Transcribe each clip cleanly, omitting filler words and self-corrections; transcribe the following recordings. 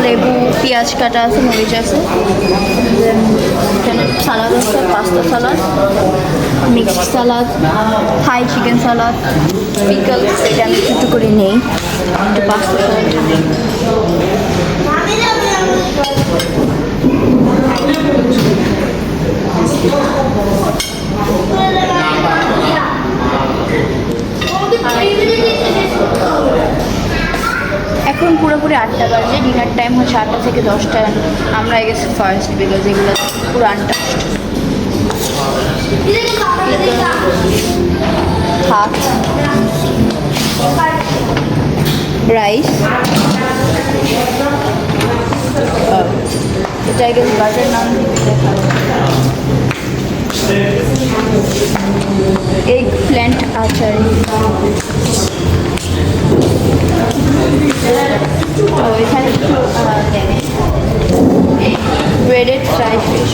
লেবু, পেঁয়াজ কাটা আছে, মরিচ আছে। এখানে সালাদ আছে, পাস্তা সালাদ, মিক্সড সালাদ, থাই চিকেন সালাদ, পিকল। এটা আমি একটু করে নেই, একটু পাস্তা সালাদ। এখন পুরোপুরি 8টা বাজে, ডিনার টাইম হচ্ছে 8টা থেকে 10টা। আমরা গেছি ফার্স্ট, বিকজ এগুলো পুরো আনটাস্ট। ভাত, রাইস, এটা গেছে বাটার নান, এগ প্ল্যান্ট আচার, এখানে একটু ব্রেডেড ফ্রাই ফিশ।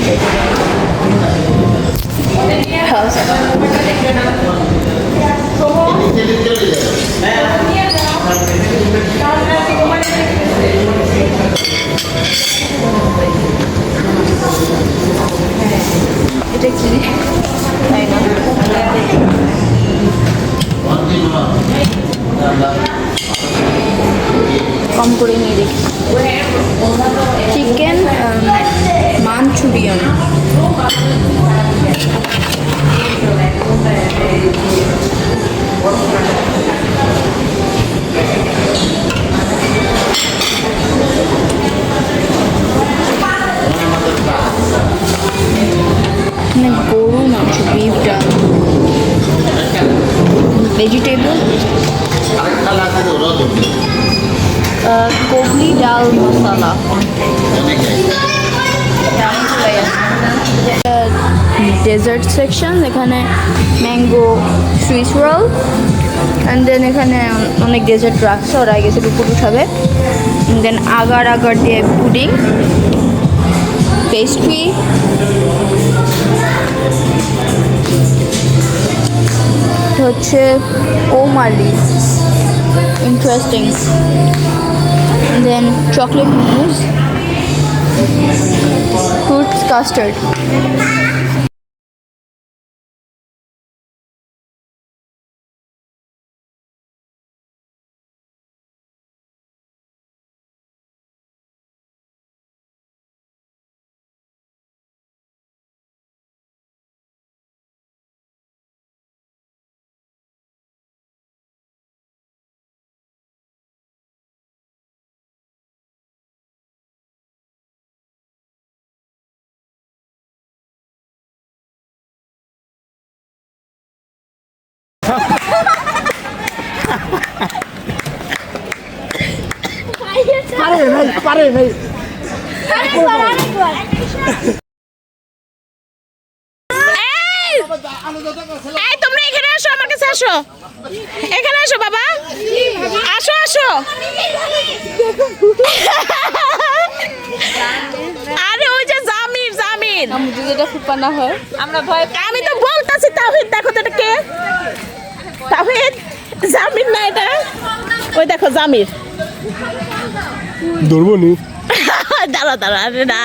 এটা কি তাই না, কম করে নিয়ে দেখি। চিকেন মাঞ্চুরিয়ান, গরু মাংস, বিফ ডাল, ভেজিটেবল, কোবলি ডাল মশলা। ডেজার্ট সেকশন, এখানে mango swiss roll, and then এখানে অনেক ডেজার্ট রাখছে, ওরা গেছে দুপুর উঠাবে। দেন আগার আগার দিয়ে পুডিং, পেস্ট্রি, হচ্ছে ওমালি, interesting. Then chocolate mousse, fruits custard. পারে ভাই তোমরা এখানে আসো, আমার কাছে আসো, এখানে আসো বাবা, আসো আসো। আরে ওই যে জামির, জামির যেটা ফুটপানা হয়, আমরা ভয়, আমি তো বলতাছি তাওহীদ, দেখো তো এটা কে, তাওহীদ, জামির না এটা, ওই দেখো জামির। ধরবো নি, দাঁড়া দাঁড়া, আরে না,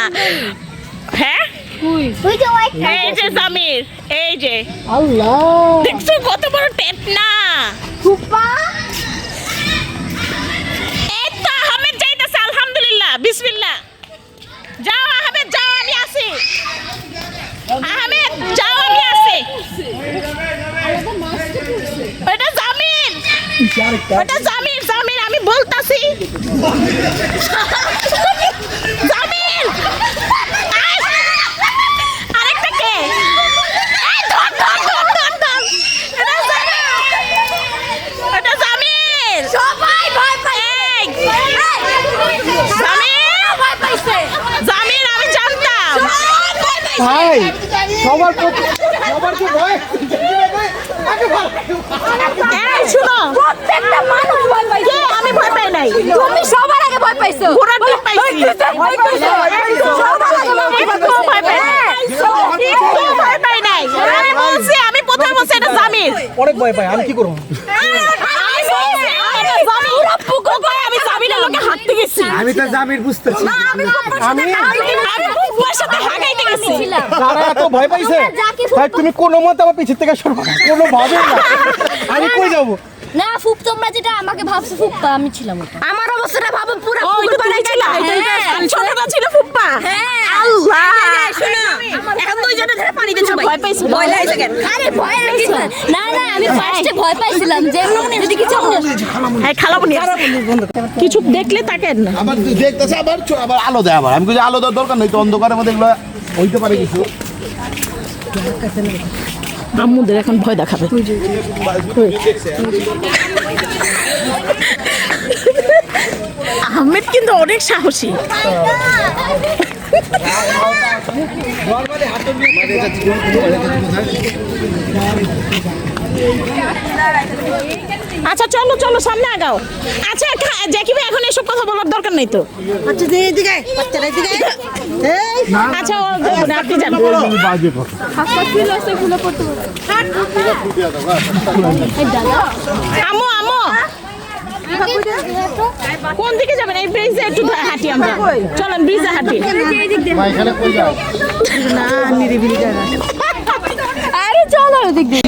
হ্যাঁ এই যে জামির, এই যে আল্লাহ দেখছো কত বড় টেপ না, এই তো আহমেদ যাইতেছে, আলহামদুলিল্লাহ, বিসমিল্লাহ। যাও আহমেদ যাও, আমি আছি, আহমেদ যাও, আমি আছি। ওটা জামির, ওটা জামির, জামির আমি বলতাছি, জামির। আরেকটা কে, এই ধর ধর ধর ধর ধর, এটা জামির, সবাই ভয় পায়, জামির ভয় পাইছে, জামির আমি জানতাম ভাই সবার কি ভয়, এই শুনো, প্রত্যেকটা মানুষ ভয় পাইছে, আমি ভয় পাই নাই, তুমি সবার আগে ভয় পাইছো, পুরো টিম পাইছি, সবার আগে ভয় পাই নাই, একটু ভয় পাই নাই, আমি বলছি, আমি প্রথমে বলছি এটা জামির, অনেক ভয় পাই, আমি কি করবো? আমি জামিরের লোকে হাঁটতে গেছি, আমি তো জামির বুঝতেছি আমি ফুফার সাথে হাগাইতে গেছি তারা এত ভয় পাইছে ভাই তুমি কোনো মতে আমার পিছের থেকে সরো কোনো ভাবে না আমি কই যাবো না ফুপ তোমরা যেটা আমাকে ভাবছো ফুপ্পা আমি ছিলাম ওটা আমার অবস্থাটা ভাবো পুরো ফুট বানাইছিল ছোটটা ছিল ফুপ্পা আল্লাহ শোনো এখন দুইজনে ধরে পানিতে চুবাই ভয় পাইছো ভয় লাগছে কেন আরে ভয় লাগছে না না আমি ফার্স্টে ভয় পাইছিলাম যে যদি কিছু এই খালাবনি কিছু দেখলে তাকেন না আবার দেখতেছে আবার আবার আলো দেয় আবার আমি কই আলো দেওয়ার দরকার নেই তো অন্ধকারের মধ্যে এগুলো হইতে পারে কিছু আম্মুদের এখন ভয় দেখাবে আহমেদ কিন্তু অনেক সাহসী আচ্ছা চলো চলো সামনে আগাও আচ্ছা জ্যাকি ভাই এখন এসব কথা বলার দরকার নেই তো আচ্ছা এদিকে বাচ্চারা এদিকে আচ্ছা আপনি যান বাজে কথা আমো আমো কোন দিকে যাবেন এই ব্রিজে একটু হাঁটি আমরা চলেন ব্রিজে হাঁটি ভাই এখানে কই যাও না নিরিবিলি জায়গা আরে চলো ওদিক দিয়ে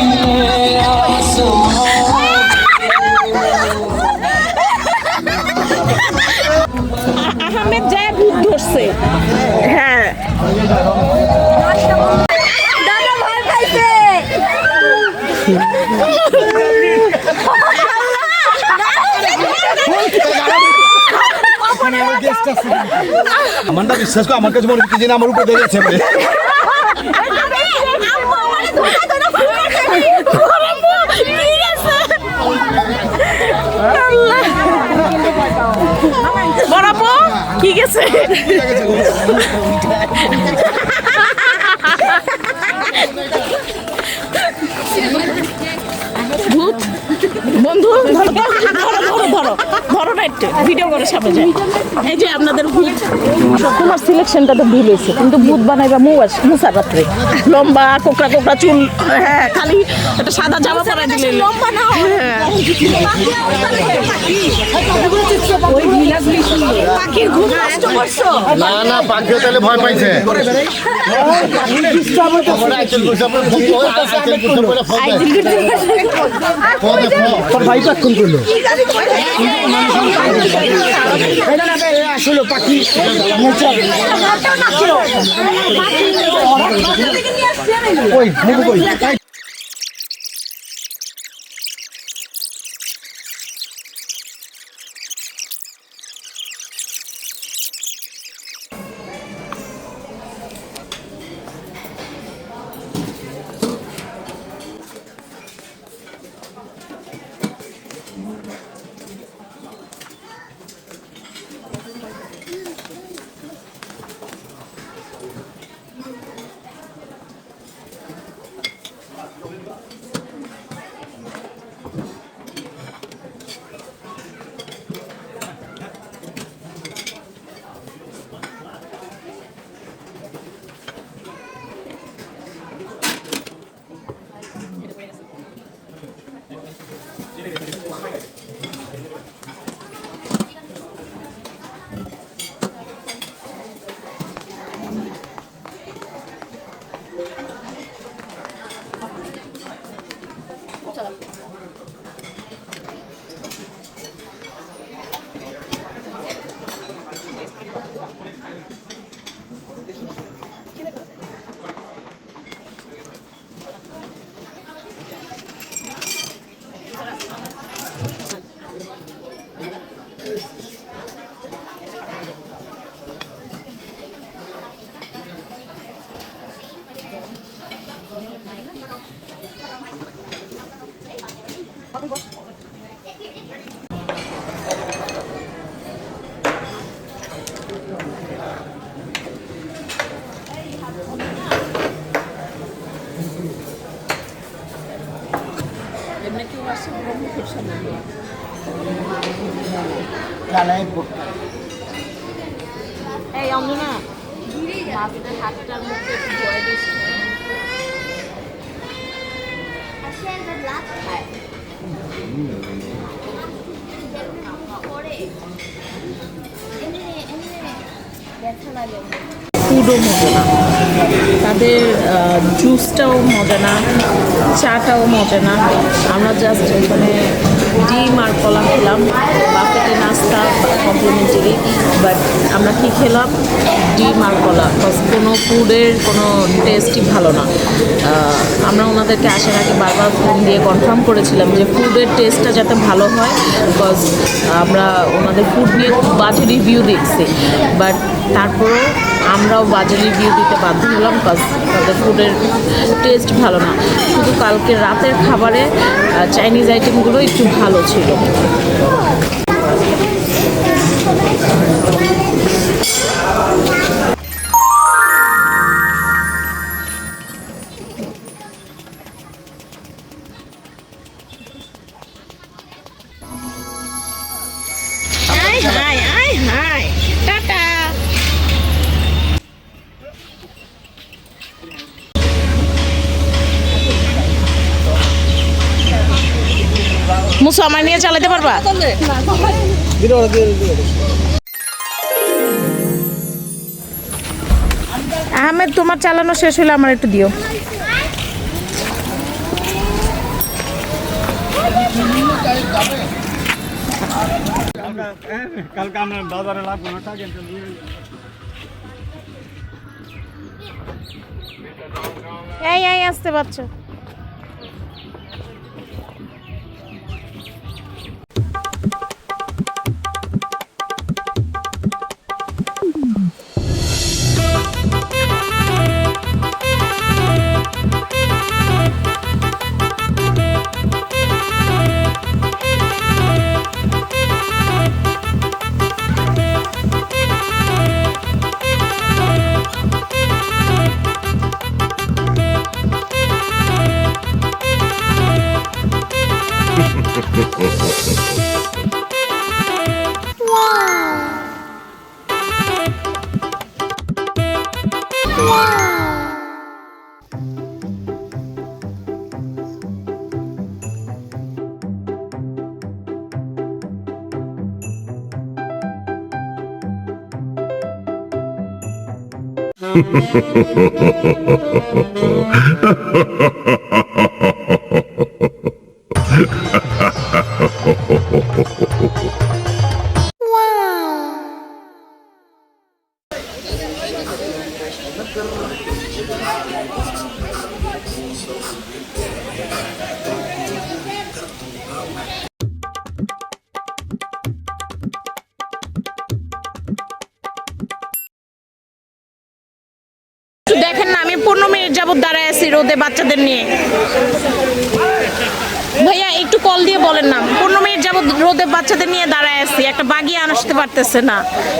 আহমেদ যায় ভূত ধরছে হ্যাঁ দাদা ভয় পাইছে আমারটা বিশ্বাস করো আমার কাছে মনে হচ্ছে যে আমার উপরে দেখেছে বরাবো কি গেছে ভূত বন্ধু ধরো ধরো ধরো ধরো ধরো না একটু ভিডিও করে সামনে যায় এই যে আপনাদের ভূত তোমার সিলেকশনটা তো ভুল হয়েছে কিন্তু ভূত বানাইবা মুসার রাত্রে লম্বা কোকড়া কোকড়া চুল হ্যাঁ খালি একটা সাদা জামা পরাই দিলে লম্বা না পাখির ঘুম নষ্ট করছো না না পাখিও তাহলে ভয় পাইছে তোর ভাই পাক্ষণ করলো আসলে পাখি ওই মুখে কই এই অঞ্জনা মাছদের হাতটার মধ্যে একটু জয় দিস পরে ফুডও মজা না, তাদের জুসটাও মজা না, চাটাও মজা না। আমরা জাস্ট এখানে ডিম আর কলা খেলাম, বাফেটে নাস্তা কমপ্লিমেন্টারি। বাট আমরা কি খেলাম? ডিম আর কলা। বাস কোনো ফুডের কোনো টেস্টই ভালো না। আমরা ওনাদেরকে আসার আগে বারবার ফোন দিয়ে কনফার্ম করেছিলাম যে ফুডের টেস্টটা যাতে ভালো হয়, বিকজ আমরা ওনাদের ফুড নিয়ে খুব বাজে রিভিউ দেখছি। বাট তারপরেও আমরাও বাজে রিভিউ দিতে বাধ্য হলাম, বিকজ তাদের ফুডের টেস্ট ভালো না। শুধু কালকে রাতের খাবারে চাইনিজ আইটেমগুলো একটু ভালো ছিল। টাটা। মুসো আমার নিয়ে চালাতে পারবা? আহমেদ, তোমার চালানো শেষ হলে আমার একটু দিও। কালকে আমরা বাজারে লাগবো না টাকা এই আসতে বাচ্চা। দেখেন না, আমি 15 মিনিট যাবত দাঁড়ায় আছি রোদে বাচ্চাদের নিয়ে। ভাইয়া একটু কল দিয়ে বলেন না, 15 মিনিট যাবত রোদে বাচ্চাদের নিয়ে দাঁড়ায় আছি, একটা বাগিয়ে আসতে পারতেছে না,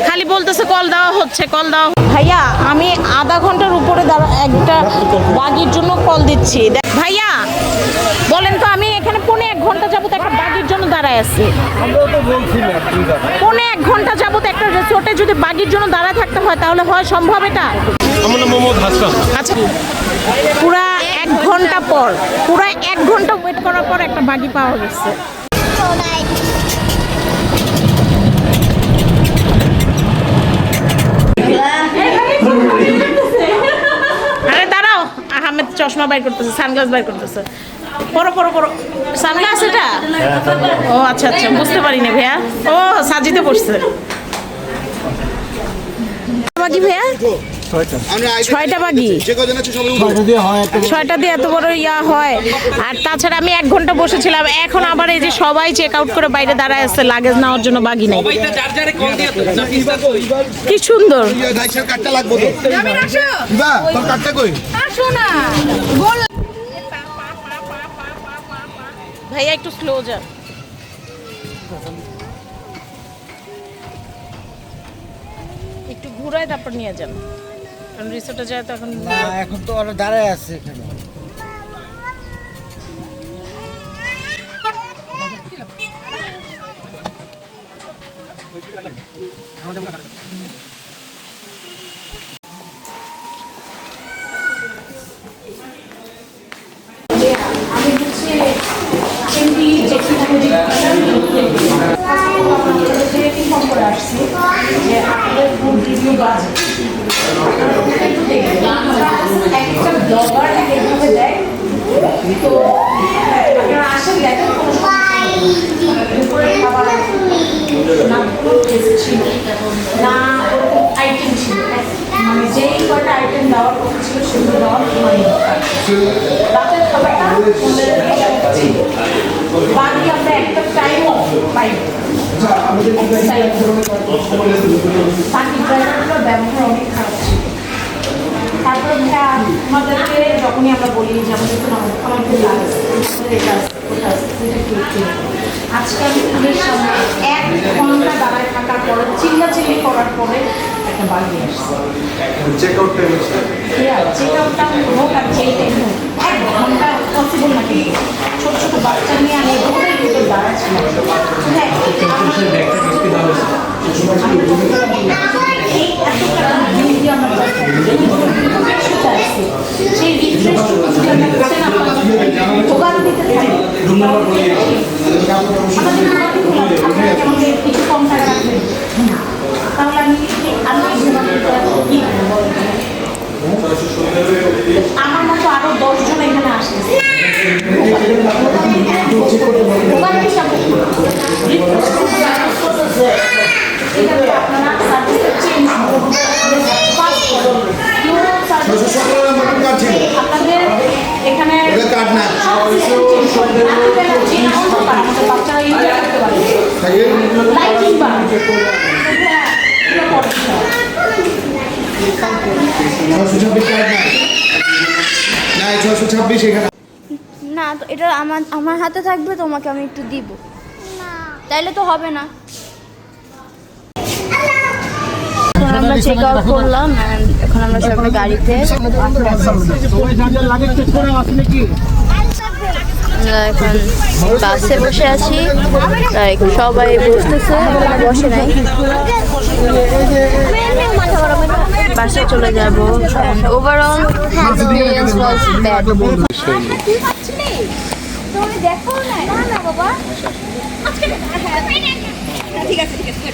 খালি বলতেছে কল দেওয়া হচ্ছে, কল দেওয়া। ভাইয়া আমি আধা ঘন্টার উপরে একটা বাগির জন্য কল দিচ্ছি। ভাইয়া বলেন তো, আমি এখানে 1.5 ঘন্টা যাবত একটা বাগির জন্য দাঁড়ায় আছি। আমরাও তো বলছিলাম 1.5 ঘন্টা যাবত একটা রিসোর্টে যদি বাগির জন্য দাঁড়ায় থাকতে হয় তাহলে হয় সম্ভব এটা? আমার নাম মোহাম্মদ হাসান। আচ্ছা, পুরা 1 ঘন্টা পর, পুরা 1 ঘন্টা ওয়েট করার পর একটা বাগি পাওয়া গেছে। আরে দাঁড়াও, আহমেদ চশমা বাইর করতেছে, সানগ্লাস বাইর করতেছে। পরো পরো পরো, সানগ্লাস এটা? ও আচ্ছা আচ্ছা, বুঝতে পারিনি ভাইয়া। ও সাজিতে পড়ছে বাগি ভাইয়া, 6টা বাগি। 6টা দিয়ে এত বড় ইয়া হয়? আর তাছাড়া আমি 1 ঘন্টা বসেছিলাম, এখন আবার এই যে সবাই চেক আউট করে বাইরে দাঁড়ায় আছে লাগেজ নেওয়ার জন্য, বাগি নেই। কি সুন্দর। ভাইয়া একটু স্লো যা। একটু ঘুরায় তারপর নিয়ে যান, কারণ রিসোর্টে যায় তো এখন। এখন তো ওরা দাঁড়ায় আছে এখানে। আসছি যে আপনাদের ফুড রিভিউ আছে ছিল না ওরকম আইটেম ছিল, মানে যেই কয়টা আইটেম দেওয়ার কথা ছিল সেগুলো দেওয়ার হয়নি। রাতের খাবারটা ছিল, বাকি আমরা একটা টাইমও পাইনি। বাকি ড্রাইভারগুলোর ব্যবহার অনেক খারাপ ছিল। তারপরে ভাইয়া আমাদেরকে যখনই আমরা বলি যে আমাদের আমাদের লাগছে এটা ওটা সেটা কি আজকে আমি পুলিশ সামনে 1 ঘন্টা দাঁড়ায় থাকার পরে চিল্লাচিল্লি করার পরে একটা বাড়ি আসছে। চেক আউট টাইম হোক আর যেই টাইম হোক 1 ঘন্টা পসিবল না, কিন্তু ছোট ছোট বাচ্চা নিয়ে আমি রোডের ভিতরে দাঁড়াচ্ছিলাম। হ্যাঁ এই এতটা ডিউটি আমরা সেই রিফ্রেশটুকু যদি আমরা করতে না পারি জোগাড় দিতে পারি আমাদের কিছু কম টাকা রাখবেন, তাহলে আমার মতো আরো 10 জন এখানে আসতেছে। আপনারা সার্ভিসটা চেঞ্জ করুন, আপনাদের এখানে বাচ্চারা ইউজ করতে পারে লাইটিং বা 626 এখানে না তো এটা আমার হাতে থাকবে, তোমাকে আমি একটু দিব, তাইলে তো হবে না। এখন আমরা চেক আউট করলাম, and এখন আমরা সবাই গাড়িতে আমরা এখন বাসে বসে আছি। লাইক সবাই বসতেছে, বসে নাই, বাসে চলে যাব। Overall experience was bad. তুমি দেখো না না বাবা, ঠিক আছে ঠিক আছে।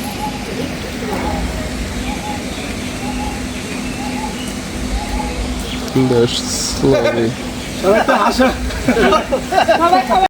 সবাই তো হাসা